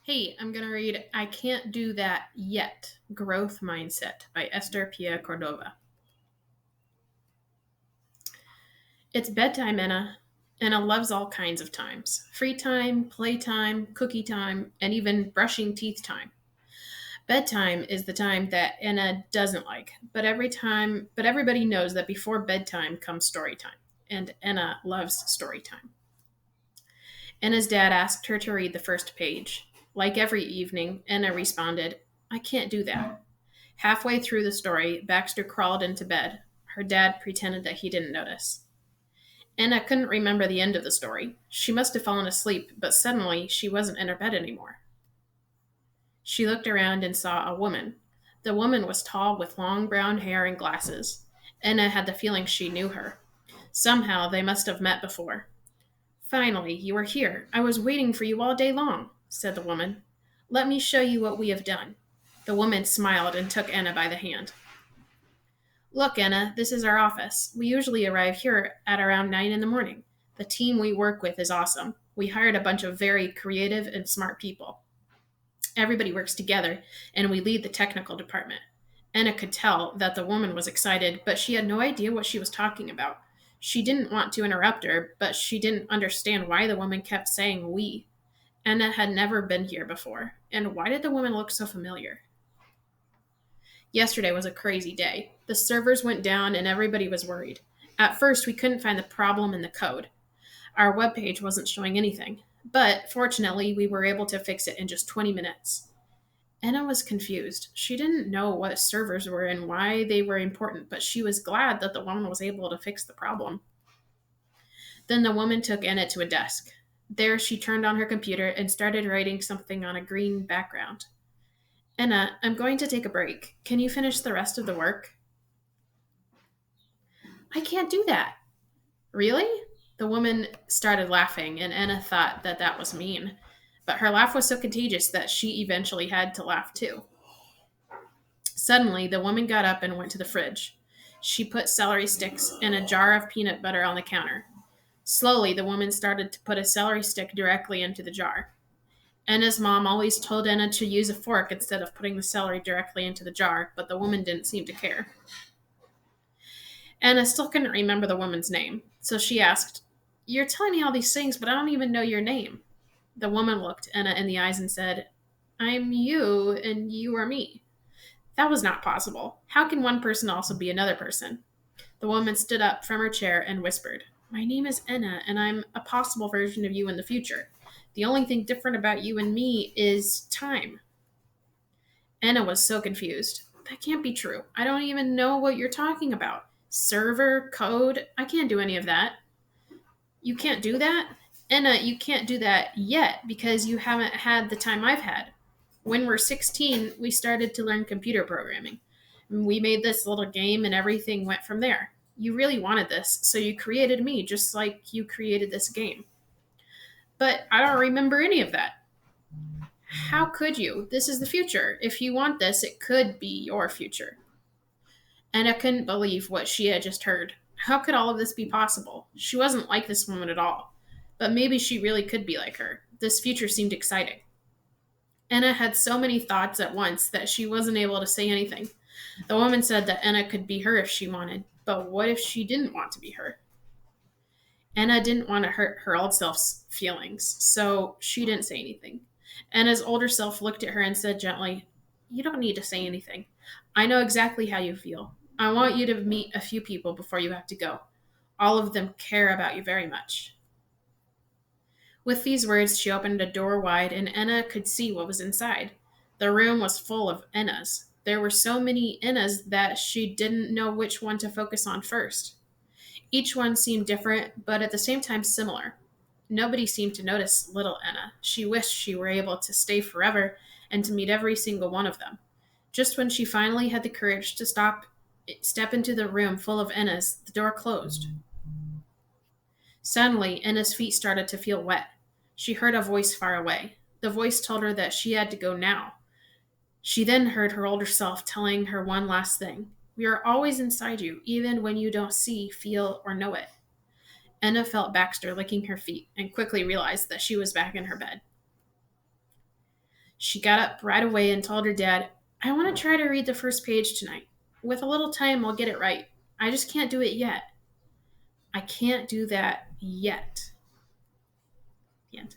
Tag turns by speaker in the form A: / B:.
A: Hey, I'm going to read I Can't Do That Yet Growth Mindset by Esther Cordova. It's bedtime, Anna. Anna loves all kinds of times free time, playtime, cookie time, and even brushing teeth time. Bedtime is the time that Anna doesn't like, but everybody knows that before bedtime comes story time, and Anna loves story time. Anna's dad asked her to read the first page. Like every evening, Anna responded, I can't do that. Halfway through the story, Baxter crawled into bed. Her dad pretended that he didn't notice. Anna couldn't remember the end of the story. She must have fallen asleep, but suddenly she wasn't in her bed anymore. She looked around and saw a woman. The woman was tall with long brown hair and glasses. Anna had the feeling she knew her. Somehow they must have met before. Finally, you are here. I was waiting for you all day long, said the woman. Let me show you what we have done. The woman smiled and took Anna by the hand. Look, Anna, this is our office. We usually arrive here at around 9 in the morning. The team we work with is awesome. We hired a bunch of very creative and smart people. Everybody works together, and we lead the technical department. Anna could tell that the woman was excited, but she had no idea what she was talking about. She didn't want to interrupt her, but she didn't understand why the woman kept saying we. Anna had never been here before, and why did the woman look so familiar? Yesterday was a crazy day. The servers went down and everybody was worried. At first, we couldn't find the problem in the code. Our webpage wasn't showing anything, but fortunately, we were able to fix it in just 20 minutes. Anna was confused. She didn't know what servers were and why they were important, but she was glad that the woman was able to fix the problem. Then the woman took Anna to a desk. There, she turned on her computer and started writing something on a green background. Anna, I'm going to take a break. Can you finish the rest of the work? I can't do that. Really? The woman started laughing, and Anna thought that that was mean. But her laugh was so contagious that she eventually had to laugh too. Suddenly, the woman got up and went to the fridge. She put celery sticks and a jar of peanut butter on the counter. Slowly, the woman started to put a celery stick directly into the jar. Anna's mom always told Anna to use a fork instead of putting the celery directly into the jar, but the woman didn't seem to care. Anna still couldn't remember the woman's name, so she asked, You're telling me all these things, but I don't even know your name. The woman looked Anna in the eyes and said, I'm you, and you are me. That was not possible. How can one person also be another person? The woman stood up from her chair and whispered, My name is Anna, and I'm a possible version of you in the future. The only thing different about you and me is time. Anna was so confused. That can't be true. I don't even know what you're talking about. Server, code, I can't do any of that. You can't do that? Anna, you can't do that yet because you haven't had the time I've had. When we're 16, we started to learn computer programming. We made this little game and everything went from there. You really wanted this, so you created me just like you created this game. But I don't remember any of that. How could you? This is the future. If you want this, it could be your future. Anna couldn't believe what she had just heard. How could all of this be possible? She wasn't like this woman at all. But maybe she really could be like her. This future seemed exciting. Anna had so many thoughts at once that she wasn't able to say anything. The woman said that Anna could be her if she wanted, but what if she didn't want to be her? Anna didn't want to hurt her old self's feelings, so she didn't say anything. Anna's older self looked at her and said gently, You don't need to say anything. I know exactly how you feel. I want you to meet a few people before you have to go. All of them care about you very much. With these words, she opened a door wide, and Anna could see what was inside. The room was full of Annas. There were so many Annas that she didn't know which one to focus on first. Each one seemed different, but at the same time similar. Nobody seemed to notice little Anna. She wished she were able to stay forever and to meet every single one of them. Just when she finally had the courage to step into the room full of Annas, the door closed. Suddenly, Anna's feet started to feel wet. She heard a voice far away. The voice told her that she had to go now. She then heard her older self telling her one last thing. We are always inside you, even when you don't see, feel, or know it. Anna felt Baxter licking her feet and quickly realized that she was back in her bed. She got up right away and told her dad, I want to try to read the first page tonight. With a little time, I'll get it right. I just can't do it yet. I can't do that yet. The end.